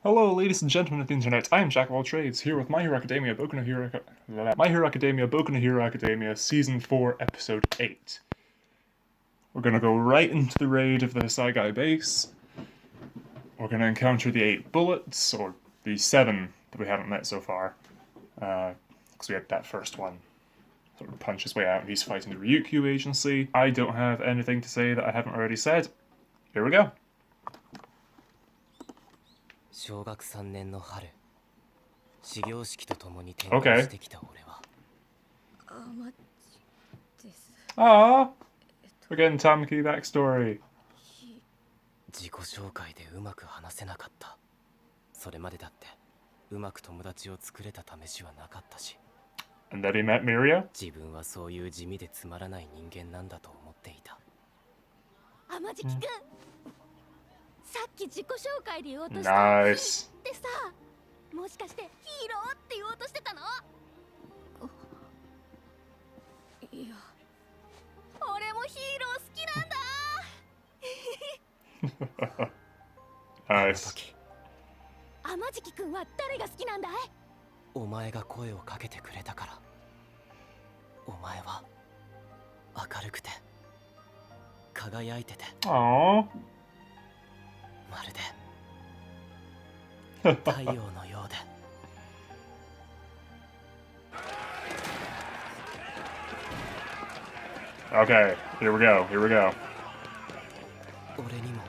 Hello, ladies and gentlemen of the internet. I am Jack of all trades, here with My Hero Academia, My Hero Academia, Boku no Hero Academia, Season 4, Episode 8. We're gonna go right into the raid of the Saigai base. We're gonna encounter the 8 bullets, or the 7 that we haven't met so far. Because we had that first one sort of punch his way out and he's fighting the Ryukyu agency. I don't have anything to say that I haven't already said. Here we go. 小学3年の春、始業式とともに転校してきた俺は。Aww, we're getting Tamaki backstory. 自己紹介でうまく話せなかった。それまでだってうまく友達を作れた試しはなかったし。And then he met Miria. 自分はそういう地味でつまらない人間なんだと思っていた。天地君、さっき自己紹介で言おうとした Nice. ってさ、もしかしてヒーローって言おうとしてたの？いや、俺もヒーロー好きなんだ。Nice. 天地君は誰が好きなんだい？お前が声をかけてくれたから。お前は明るくて輝いてて。Aww. まるで太陽のようで。Okay, here we go, here we go. 俺にも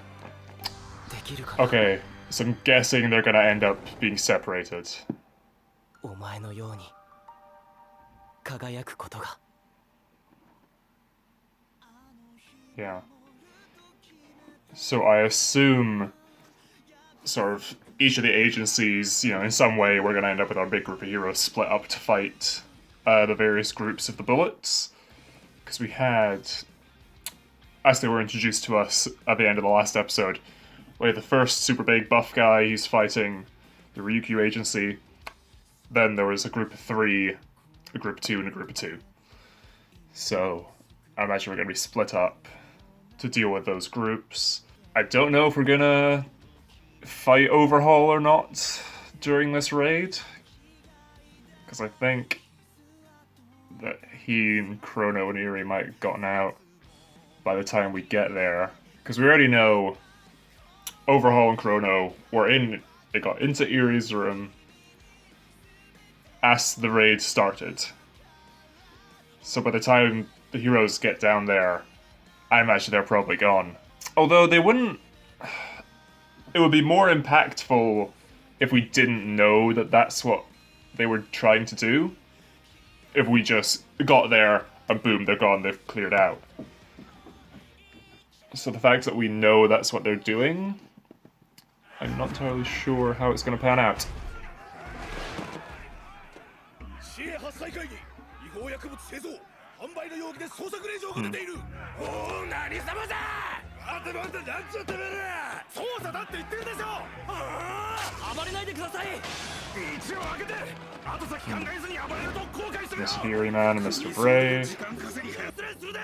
できるかな。 Okay, so I'm guessing they're gonna end up being separated. お前のように輝くことが。 Yeah. So I assume sort of each of the agencies, you know, in some way we're gonna end up with our big group of heroes split up to fight the various groups of the bullets. Because we had, as they were introduced to us at the end of the last episode, we had the first super big buff guy, he's fighting the Ryukyu agency. Then there was a group of 3, a group of 2, and a group of 2. So I imagine we're going to be split up to deal with those groups. I don't know if we're going to fight Overhaul or not during this raid. Because I think that he and Chrono and Eri might have gotten out by the time we get there. Because we already know Overhaul and Chrono they got into Eri's room as the raid started. So by the time the heroes get down there, I imagine they're probably gone. Although they wouldn't... It would be more impactful if we didn't know that that's what they were trying to do. If we just got there and boom, they're gone, they've cleared out. So the fact that we know that's what they're doing, I'm not entirely sure how it's going to pan out. 販売の容疑で捜索令状が出ている。おお、何様だ。待て待て、なんちゅうてめえら。捜査だって言ってるでしょ。暴れないでください。道を開けて。後先考えずに暴れると後悔するよ。 Mr. Fury Man and Mr. Brave. 時間稼ぎ失礼するで。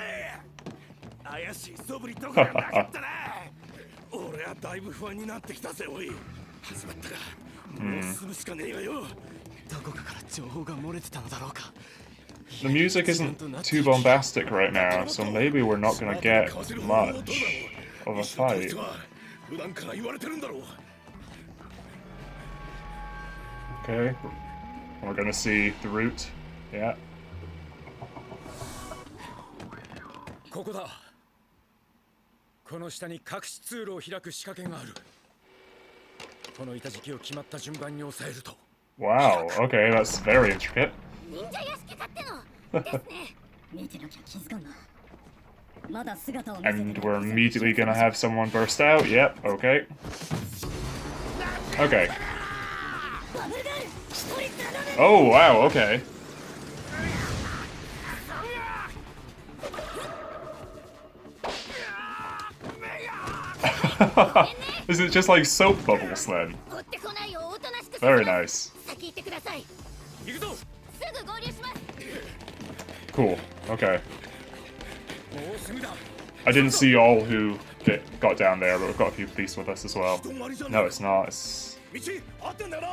怪しい素振りとかなかったな。俺はだいぶ不安になってきたぜ、おい。始まったか。もう進むしかねえわよ。どこかから情報が漏れてたのだろうか。 The music isn't too bombastic right now, so maybe we're not gonna get much of a fight. Okay, we're gonna see the route. Yeah. ここだ。この下に隠し通路を開く仕掛けがある。この板敷きを決まった順番に押さえると。 Wow, okay, that's very intricate. 忍者屋敷だってのですね。見てなきゃ気づかんな。まだ姿を見せて And we're immediately gonna have someone burst out. Yep, okay. Okay. Oh, wow, okay. Is it just like soap bubbles then? Very nice. Cool, okay. I didn't see all who got down there, but we've got a few police with us as well. No, it's not. It's 道合ってんだよな。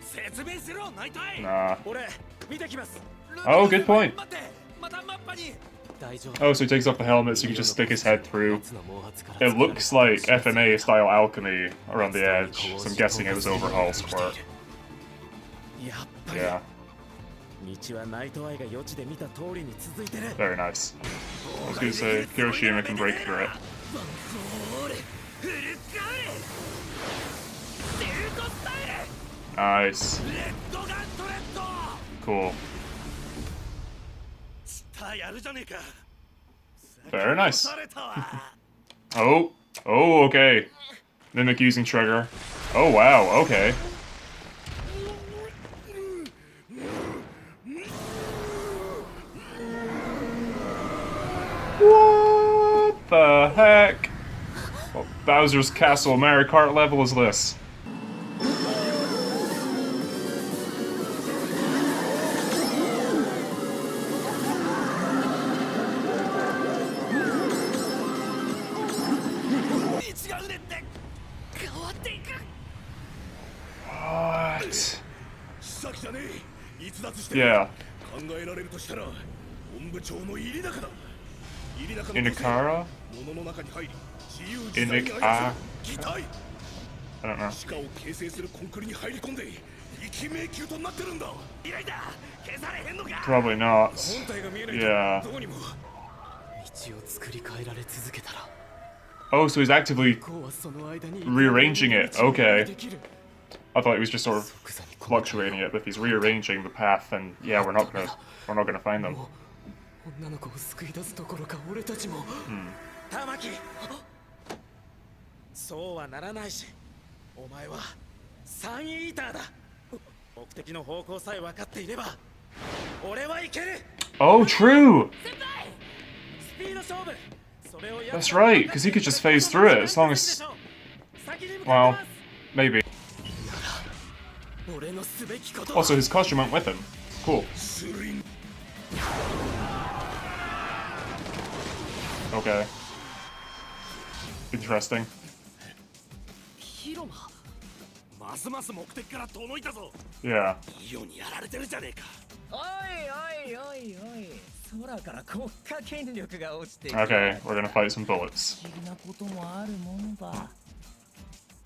説明しろナイトアイ。 Nah. 俺見てきます。 Oh, good point. 待って、またマッパに。大丈夫 Oh, so he takes off the helmet so you can just stick his head through. 夏の毛髪から It looks like FMA style alchemy around the edge, so I'm guessing it was overhaul squirt. やっぱり Yeah, 道はナイトアイが予知で見た通りに続いてる。 very nice. I was gonna say, Hiroshima can break through it. フォールフルスカウルシュートスタイル Nice. レッドガントレッド。 Cool. スターやるじゃねえか。 Very nice. されたわ。 Oh. Oh, okay. Mimic using trigger. Oh, wow. Okay. What the heck? What Bowser's Castle Mario Kart level is this? What? 先じゃねえ。逸脱してる。 Yeah. 考えられるとしたら本部長の入り中だ。入り中の Inikara? 物の中に入り自由自イ在にニカ操る擬態。 I don't know. 地下を形成するコンクリに入り込んで生き迷宮となってるんだ。依頼だ。消されへんのか。 Probably not. 本体が見えないと Yeah. どうにも。道を作り変えられ続けたら Oh, so he's actively こうはその間に rearranging it. Okay. できる I thought he was just sort of 即座にこの fluctuating it, but if he's rearranging the path, then yeah, we're not gonna find them. もう女の子を救い出すどころか俺たちも玉木そうはならないし、お前はサンイーターだ。目的の方向さえ分かっていれば俺はいける。 Oh, true! スピード勝負。それをやっ That's right, because he could just phase through it as long as. 先に向かって Well, ます。 maybe. 俺のすべきこと Also, his costume went with him. Cool. スリン Okay. Interesting. 広間ますます目的から遠のいたぞ。 Yeah. いいようにやられてるじゃねえか。おいおいおいおい、空から国家権力が落ちて Okay, we're gonna fight some bullets. 不思議なこともあるものだ。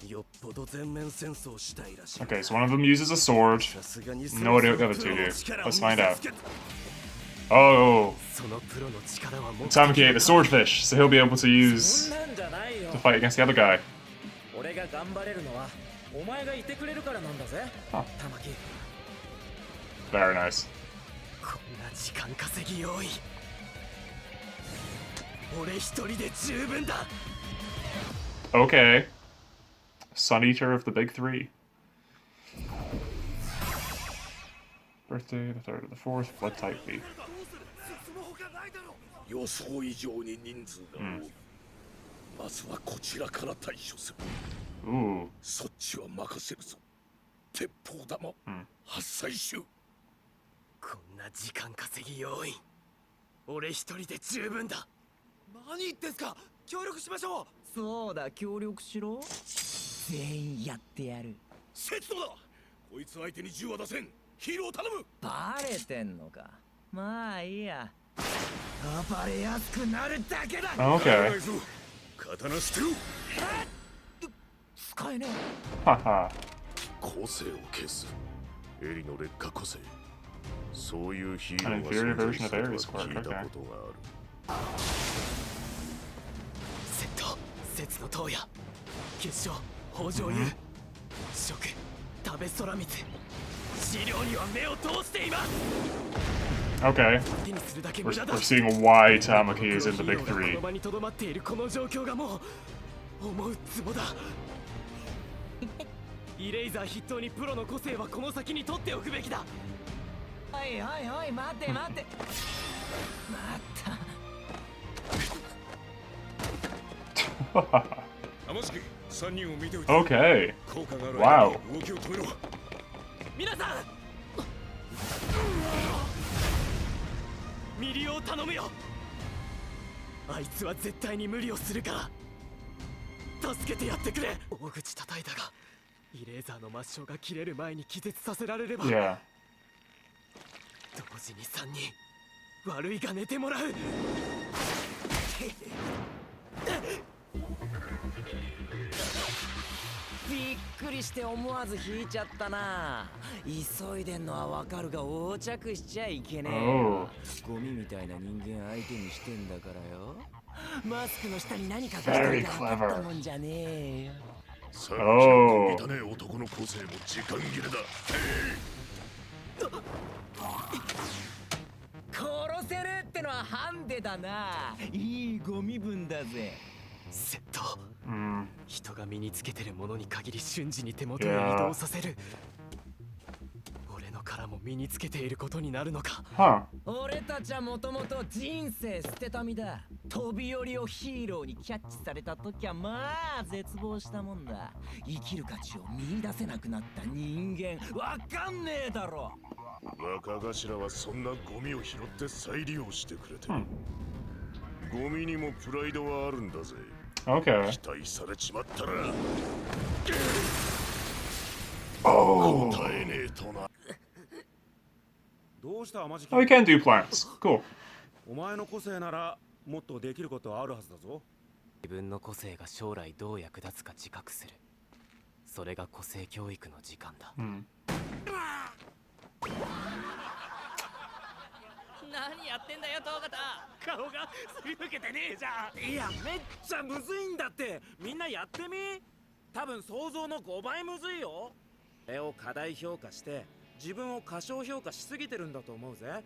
よっぽど全面戦争したいらしい Okay, so one of them uses a sword. さすがに No idea what the other two do. Let's find out. Oh, そのプロの力はもう Tamaki ate the swordfish, so he'll be able to そ use んなんじゃないよ to。fight against the other guy. 俺が頑張れるのはお前がいてくれるからなんだぜ。あ玉木。 Very nice. こんな時間稼ぎ用意俺一人で十分だ Okay. Sun Eater of the Big Three. Birthday, the 3rd of the 4th, Blood Type B. その他ないだろ。予想以上に人数が多い。まずはこちらから対処する。 Ooh. そっちは任せるぞ。鉄砲玉、発災集。こんな時間稼ぎ要員俺一人で十分だ何言ってんすか。協力しましょう。そうだ、協力しろ。全員やってやる。節度だ。こいつ相手に銃は出せん。ヒーロー頼む。バレてんのか。まあいいや。暴れやすくなるだけだ。 Okay. ぞ。刀捨てろ。使えね Haha. 個性を消す。エリの劣化個性。そういうヒーロ An ーが inferior 存 version 在 of するとは Ares 聞いた Quirk, こと okay. がある。セット節の塔や結晶北条優食食べ空水資料には目を通しています Okay. 手にするだけ We're, 無駄だ we're seeing why Tamaki is in the Big ヒーローがこ Three. の場にとどまっているこの状況がもう思うツボだイレイザー筆頭にプロの個性はこの先に取っておくべきだおいおいおい、待て待て。また。天敷、3人を見ておいて。 Okay. 効果がある Wow. 間に動きを止めろ。皆さんミリオを頼むよあいつは絶対に無理をするから助けてやってくれ大口叩いたがイレーザーの抹消が切れる前に気絶させられれば、 Yeah. 同時に3人悪いが寝てもらう。びっくりして思わず引いちゃったな。急いでんのはわかるが横着しちゃいけねえよ。ゴミみたいな人間相手にしてんだからよ。マスクの下に何隠してるか分かったもんじゃねえよ。さっきの小汚ね男の個性も時間切れだ。殺せるってのはハンデだな。いいゴミ分だぜ。セット、 Mm. 人が身につけてるものに限り瞬時に手元へ移動させる。俺の殻も身につけていることになるのか。 Huh. 俺たちはもともと人生捨てた身だ。飛び降りをヒーローにキャッチされた時はまあ絶望したもんだ。生きる価値を見出せなくなった人間わかんねえだろ。若頭はそんなゴミを拾って再利用してくれてる。ゴミにもプライドはあるんだぜ。 Okay. 期待されちまったら Oh. 答えねえとな。どうしたマジキ Oh, you can do plants. Cool. お前の個性ならもっとできることはあるはずだぞ。自分の個性が将来どう役立つか自覚する。それが個性教育の時間だ。 Mm. 何やってんだよ東方。顔がすりむけてねえじゃん。いやめっちゃむずいんだって。みんなやってみ。多分想像の5倍むずいよ。これを過大評価して自分を過小評価しすぎてるんだと思うぜ。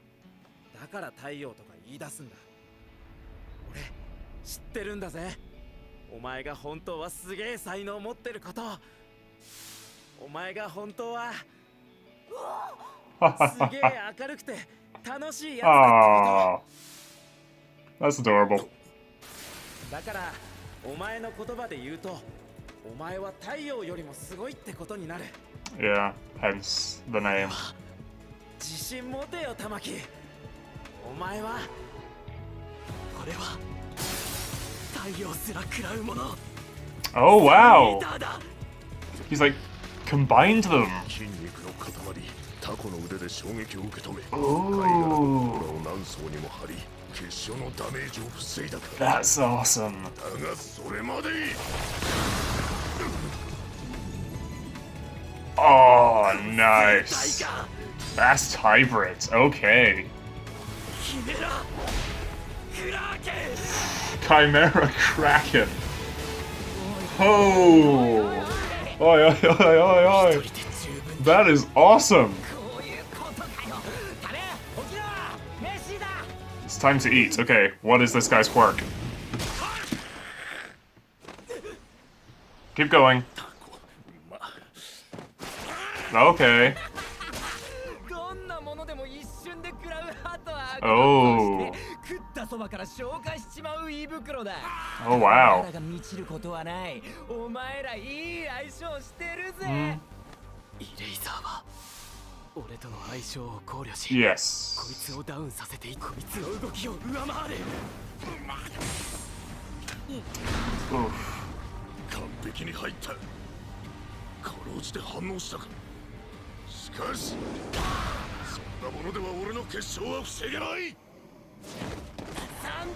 だから太陽とか言い出すんだ。俺知ってるんだぜ。お前が本当はすげえ才能を持ってること。お前が本当はすげえ明るくて楽しいやつだってこ Ah. That's adorable. と。だからお前の言葉で言うと、お前は太陽よりもすごいってことになる。 Yeah. Hence the name. 自信持てよ玉木。お前は俺は太陽すら食らうもの。 Oh リー wow. ダーだ。 He's like combined them. 筋肉の塊、タコの腕で衝撃を受け止め、 Ooh. 貝殻と甲羅を何層にも張り、結晶のダメージを防いだから。 That's awesome. だがそれまで Oh, nice. Fast hybrids. Okay. ヒメラクラーケン。 Chimera Kraken. Oh. Oi, oi, oi, oi, 一 oi. 人で十分 That is awesome. こういうことかよ。金起きろ。飯だ。 It's time to eat. Okay, what is this guy's quirk? Keep going. タコ、ま Okay. どんなものでも一瞬で食らうハトは Oh. 食ったそばから消化しちまう胃袋だ。 Oh お前 wow. らが満ちることはない。お前らいい相性してるぜ。 Mm. イレイザーは俺との相性を考慮し、こい Yes. つをダウンさせてこいつの動きを上回れ。 Oof. 完璧に入った。かろうじて反応したか。しかしそんなものでは俺の決勝は防げない。3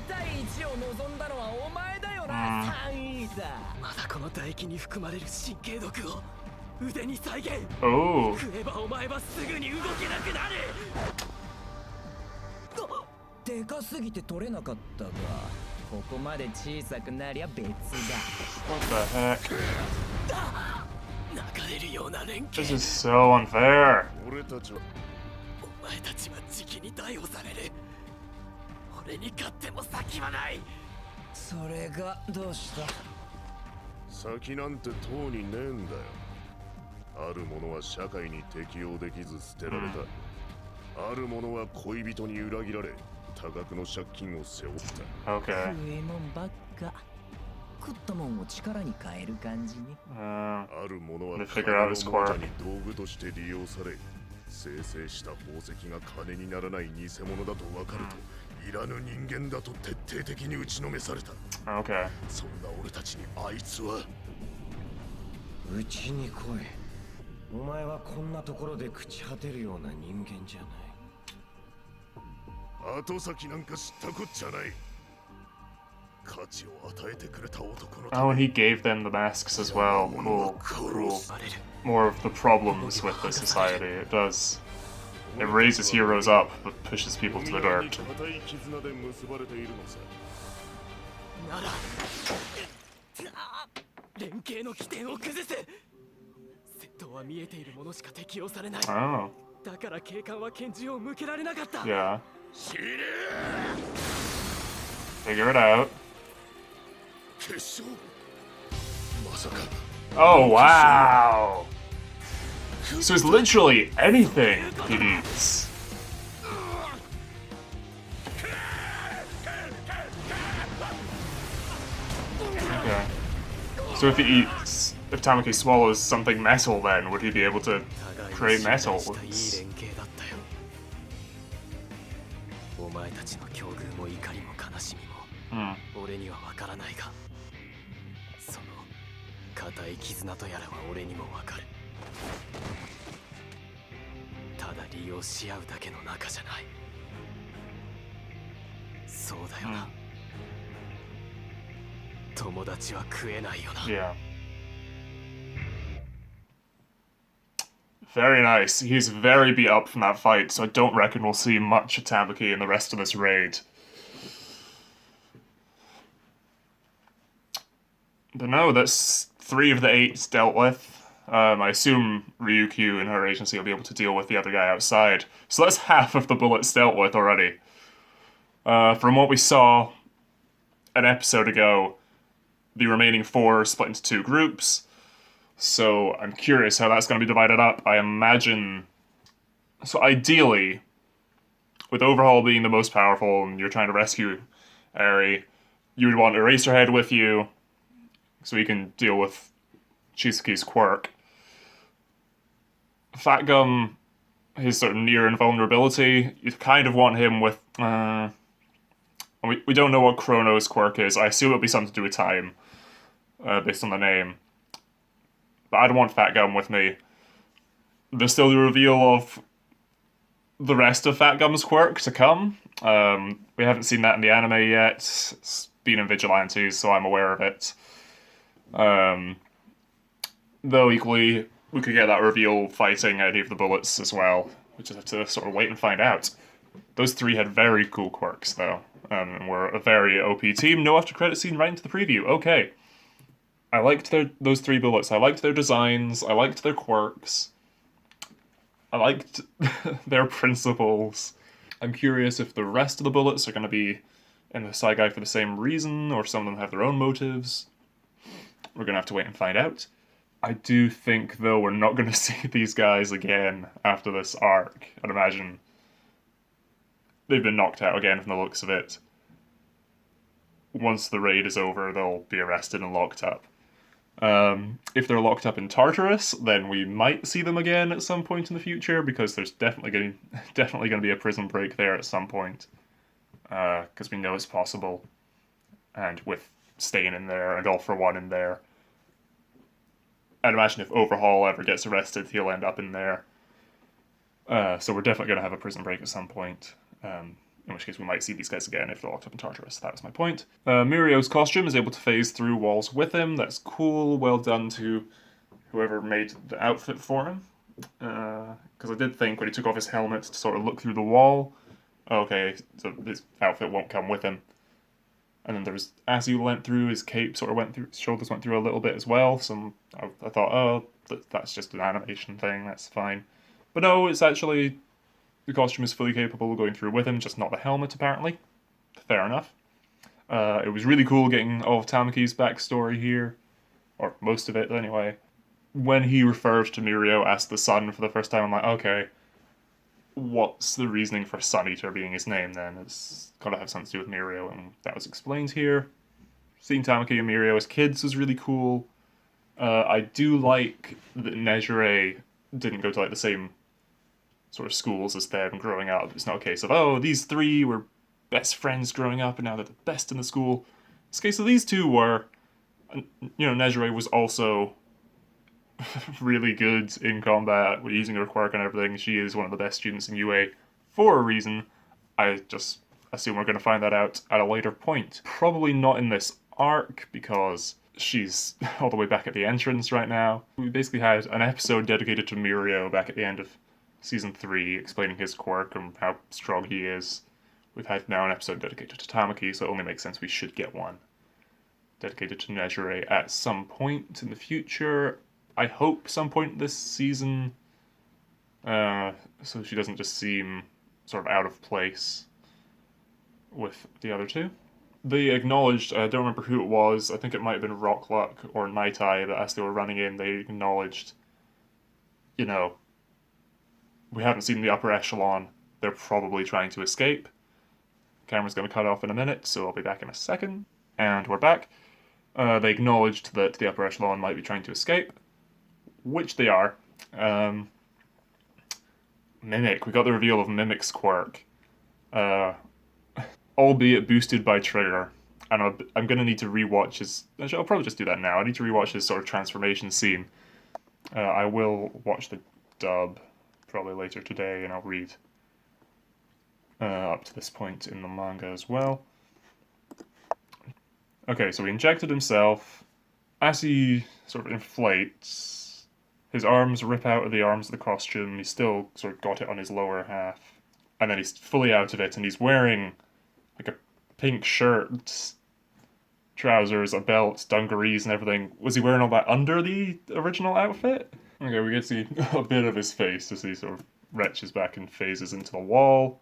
対1を望んだのはお前だよな。3位だ。まだこの唾液に含まれる神経毒を腕に再現。 Oh. 食えばお前はすぐに動けなくなる。でかすぎて取れなかったが、ここまで小さくなりゃ別だ。 What the heck? 流れるような連 This 携。 is so unfair. 俺たちはお前たちはじきに逮捕される。俺に勝っても先はない。それがどうした？先なんてとうにねえんだよ。ある者は社会に適応できず捨てられた。ある者は恋人に裏切られ、多額の借金を背負った。 Okay. 食いもんばっか。食ったもんを力に変える感じね。ある者は They 金 figure out の his 亡者 quirk. に道具として利用され、生成した宝石が金にならない偽物だと分かると、いらぬ人間だと徹底的に打ちのめされた。 Okay. そんな俺たちにあいつはうちに来い。お前はこんなところで朽ち果てるような人間じゃない。後先なんか知ったこっちゃない。価値を与えてくれた男の Oh, and he gave them the masks as well. Cool, cool. More of the problems with the society. It does. It raises heroes up, but pushes people to the dirt. 固い絆で結ばれているのさ。なら連携の起点を崩せ。窃盗は見えているものしか適用されない。 Oh, だから警官は拳銃を向けられなかった。 yeah. 死ね Figure it out. 決勝まさか Oh, wow! So it's literally anything he eats. Okay. So if he eats, if Tamaki swallows something metal, then would he be able to create metal? いい連携だったよ。お前たちの境遇も怒りも悲しみも、俺にはわからないが、その固い絆とやらは俺にもわかる。ただ利用し合うだけの仲じゃない。そうだよな。友達は食えないよな。 Yeah. Very nice. He's very beat up from that fight, so I don't reckon we'll see much of Tamaki in the rest of this raid. But no, that's 3 of the 8 dealt with. I assume Ryukyu and her agency will be able to deal with the other guy outside. So that's half of the bullets dealt with already. From what we saw an episode ago, the remaining 4 are split into 2 groups. So I'm curious how that's going to be divided up. I imagine... So ideally, with Overhaul being the most powerful and you're trying to rescue Eri, you would want Eraserhead with you so you can deal with Chisuke's quirk. Fat Gum, his sort of near invulnerability, you kind of want him with... we don't know what Chrono's quirk is. I assume it'll be something to do with time, based on the name. But I'd want Fat Gum with me. There's still the reveal of the rest of Fat Gum's quirk to come. We haven't seen that in the anime yet. It's been in Vigilantes, so I'm aware of it. Though equally, we could get that reveal fighting any of the bullets as well. We just have to sort of wait and find out. Those 3 had very cool quirks, though. And were a very OP team. No after credit scene right into the preview. Okay. I liked those 3 bullets. I liked their designs. I liked their quirks. I liked their principles. I'm curious if the rest of the bullets are going to be in the Saigai for the same reason, or some of them have their own motives. We're going to have to wait and find out. I do think, though, we're not going to see these guys again after this arc. I'd imagine they've been knocked out again from the looks of it. Once the raid is over, they'll be arrested and locked up. If they're locked up in Tartarus, then we might see them again at some point in the future, because there's definitely going to be a prison break there at some point. Because we know it's possible. And with Stain in there and All For One in there, I'd imagine if Overhaul ever gets arrested, he'll end up in there. So we're definitely going to have a prison break at some point. In which case we might see these guys again if they're locked up in Tartarus. That was my point. Mirio's costume is able to phase through walls with him. That's cool. Well done to whoever made the outfit for him. Because I did think when he took off his helmet to sort of look through the wall, okay, so his outfit won't come with him. And then there was, as he went through, his cape sort of went through, his shoulders went through a little bit as well. So I thought, oh, that's just an animation thing, that's fine. But no, it's actually... The costume is fully capable of going through with him, just not the helmet, apparently. Fair enough. It was really cool getting all of Tamaki's backstory here. Or most of it, anyway. When he refers to Mirio as the Sun for the first time, I'm like, okay, what's the reasoning for Sun Eater being his name, then? It's gotta have something to do with Mirio, and that was explained here. Seeing Tamaki and Mirio as kids was really cool. I do like that Nejire didn't go to, like, the same sort of schools as them growing up. It's not a case of, oh, these 3 were best friends growing up and now they're the best in the school. It's a case of these 2 were, you know, Nejire was also really good in combat, with using her quirk and everything. She is one of the best students in UA for a reason. I just assume we're going to find that out at a later point. Probably not in this arc, because she's all the way back at the entrance right now. We basically had an episode dedicated to Mirio back at the end of Season 3, explaining his quirk and how strong he is. We've had now an episode dedicated to Tamaki, so it only makes sense we should get one dedicated to Nejire at some point in the future. I hope some point this season, so she doesn't just seem sort of out of place with the other two. They acknowledged, I don't remember who it was, I think it might have been Rockluck or Night Eye, but as they were running in, they acknowledged, you know, we haven't seen the upper echelon, they're probably trying to escape. Camera's going to cut off in a minute, so I'll be back in a second. And we're back. They acknowledged that the upper echelon might be trying to escape, which they are. Mimic, we got the reveal of Mimic's quirk. Albeit boosted by Trigger. And I'm going to need to rewatch his... Actually, I'll probably just do that now. I need to rewatch his sort of transformation scene. I will watch the dub probably later today, and I'll read up to this point in the manga as well. Okay, so he injected himself. As he sort of inflates, his arms rip out of the arms of the costume. He's still sort of got it on his lower half. And then he's fully out of it, and he's wearing like a pink shirt, trousers, a belt, dungarees, and everything. Was he wearing all that under the original outfit? Okay, we get to see a bit of his face as he sort of retches back and phases into the wall.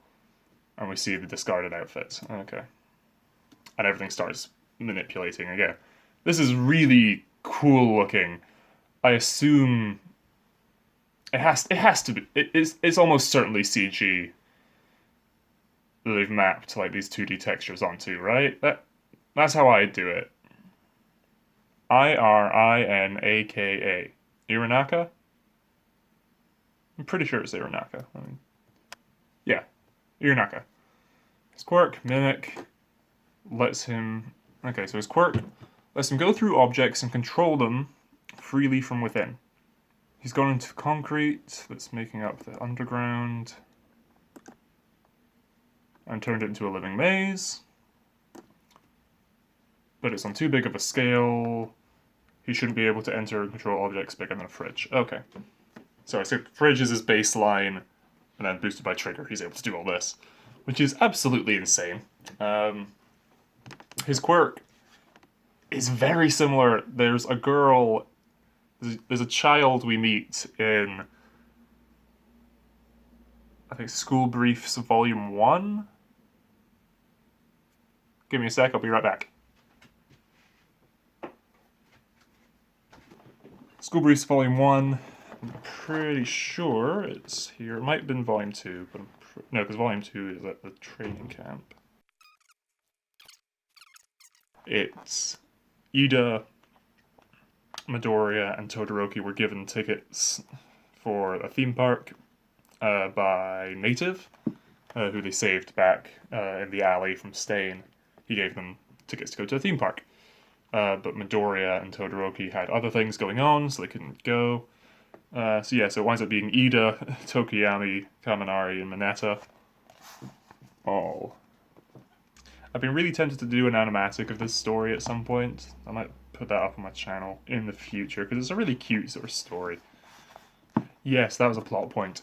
And we see the discarded outfit. Okay. And everything starts manipulating again. This is really cool looking. I assume it has to be. It's almost certainly CG that they've mapped like these 2D textures onto, right? That's how I do it. Irinaka. Irinaka? I'm pretty sure it's Irinaka. I mean, yeah, Irinaka. His quirk, Mimic, lets him... Okay, so his quirk lets him go through objects and control them freely from within. He's gone into concrete that's making up the underground and turned it into a living maze. But it's on too big of a scale. He shouldn't be able to enter and control objects bigger than a fridge. Okay. So fridge is his baseline, and then boosted by Trigger, he's able to do all this, which is absolutely insane. His quirk is very similar. There's a girl, there's a child we meet in, I think, School Briefs Volume 1? Give me a sec, I'll be right back. School Briefs Volume 1, I'm pretty sure it's here. It might have been Volume 2, but no, because Volume 2 is at the training camp. It's Ida, Midoriya, and Todoroki were given tickets for a theme park by Native, who they saved back in the alley from Stain. He gave them tickets to go to a theme park. But Midoriya and Todoroki had other things going on, so they couldn't go. So it winds up being Ida, Tokiyami, Kaminari, and Mineta. All. I've been really tempted to do an animatic of this story at some point. I might put that up on my channel in the future, because it's a really cute sort of story. Yes, that was a plot point.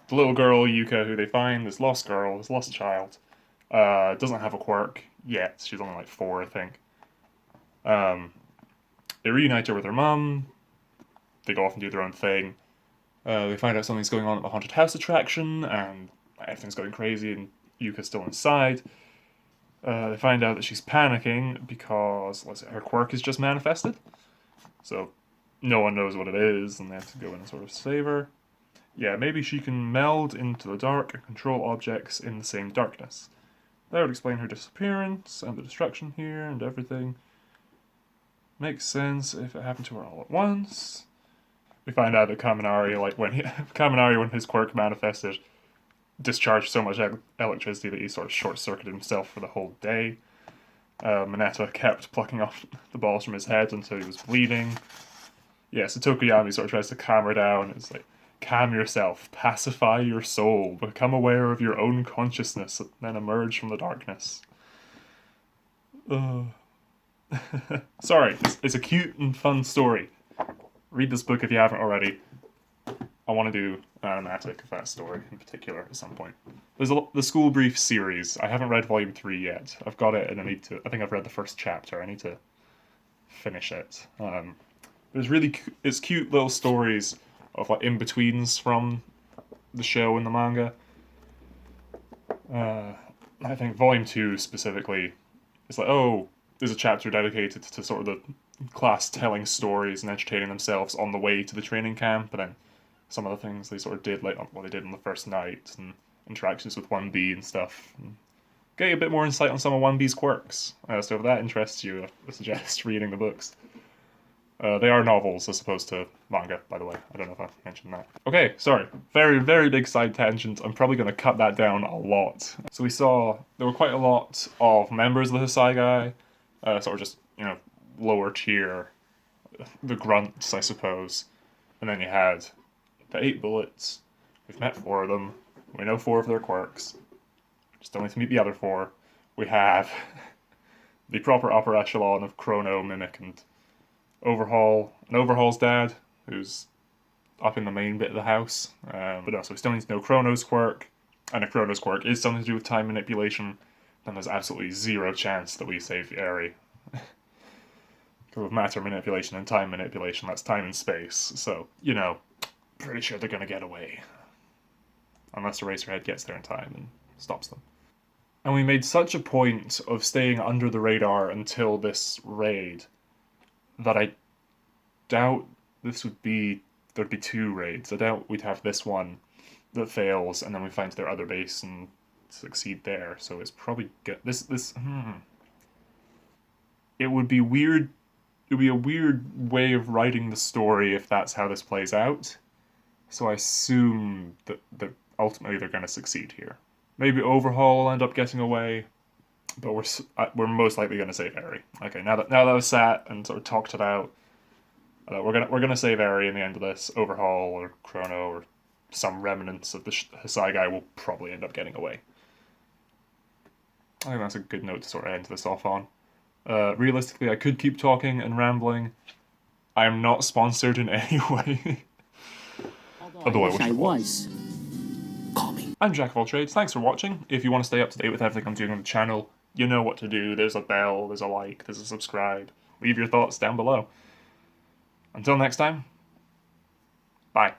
The little girl, Yuka, who they find, this lost girl, this lost child, doesn't have a quirk yet. She's only like 4, I think. They reunite her with her mum. They go off and do their own thing. They find out something's going on at the haunted house attraction, and everything's going crazy, and Yuka's still inside. They find out that she's panicking because her quirk is just manifested. So no one knows what it is, and they have to go in and sort of save her. Yeah, maybe she can meld into the dark and control objects in the same darkness. That would explain her disappearance, and the destruction here, and everything. Makes sense if it happened to her all at once. We find out that Kaminari, when his quirk manifested, discharged so much electricity that he sort of short-circuited himself for the whole day. Mineta kept plucking off the balls from his head until he was bleeding. yeah, so Tokuyami sort of tries to calm her down. It's like, calm yourself, pacify your soul, become aware of your own consciousness, and then emerge from the darkness. Ugh. Sorry, it's a cute and fun story. Read this book if you haven't already. I want to do an animatic of that story in particular at some point. There's the School Brief series. I haven't read Volume 3 yet. I've got it and I think I've read the first chapter. I need to finish it. It's cute little stories of like in-betweens from the show and the manga. I think Volume 2 specifically is like, oh, there's a chapter dedicated to sort of the class telling stories and entertaining themselves on the way to the training camp, but then some of the things they sort of did, like what they did on the first night, and interactions with 1B and stuff. And get a bit more insight on some of 1B's quirks. So if that interests you, I suggest reading the books. They are novels as opposed to manga, by the way. I don't know if I mentioned that. Okay, sorry. Very, very big side tangent. I'm probably going to cut that down a lot. So we saw there were quite a lot of members of the Hosaigai, sort of just, lower tier, the grunts, I suppose. And then you had the 8 bullets. We've met 4 of them. We know 4 of their quirks. Still need to meet the other 4. We have the proper upper echelon of Chrono, Mimic, and Overhaul. And Overhaul's dad, who's up in the main bit of the house. But no, so we still need to know Chrono's quirk. And if Chrono's quirk is something to do with time manipulation, then there's absolutely zero chance that we save Eri. Because with matter manipulation and time manipulation, that's time and space. So, pretty sure they're going to get away. Unless Eraserhead gets there in time and stops them. And we made such a point of staying under the radar until this raid that I doubt there'd be 2 raids. I doubt we'd have this one that fails and then we find their other base and succeed there. So it's probably good. It would be weird. It would be a weird way of writing the story if that's how this plays out. So I assume that ultimately they're going to succeed here. Maybe Overhaul will end up getting away, but we're most likely going to save Eri. Okay, now that I've sat and sort of talked it out, we're gonna save Eri in the end of this. Overhaul or Chrono or some remnants of the Hosaigai will probably end up getting away. I think that's a good note to sort of end this off on. Realistically, I could keep talking and rambling. I am not sponsored in any way. Although I wish I was. I'm Jack of all trades. Thanks for watching. If you want to stay up to date with everything I'm doing on the channel, you know what to do. There's a bell, there's a like, there's a subscribe. Leave your thoughts down below. Until next time, bye.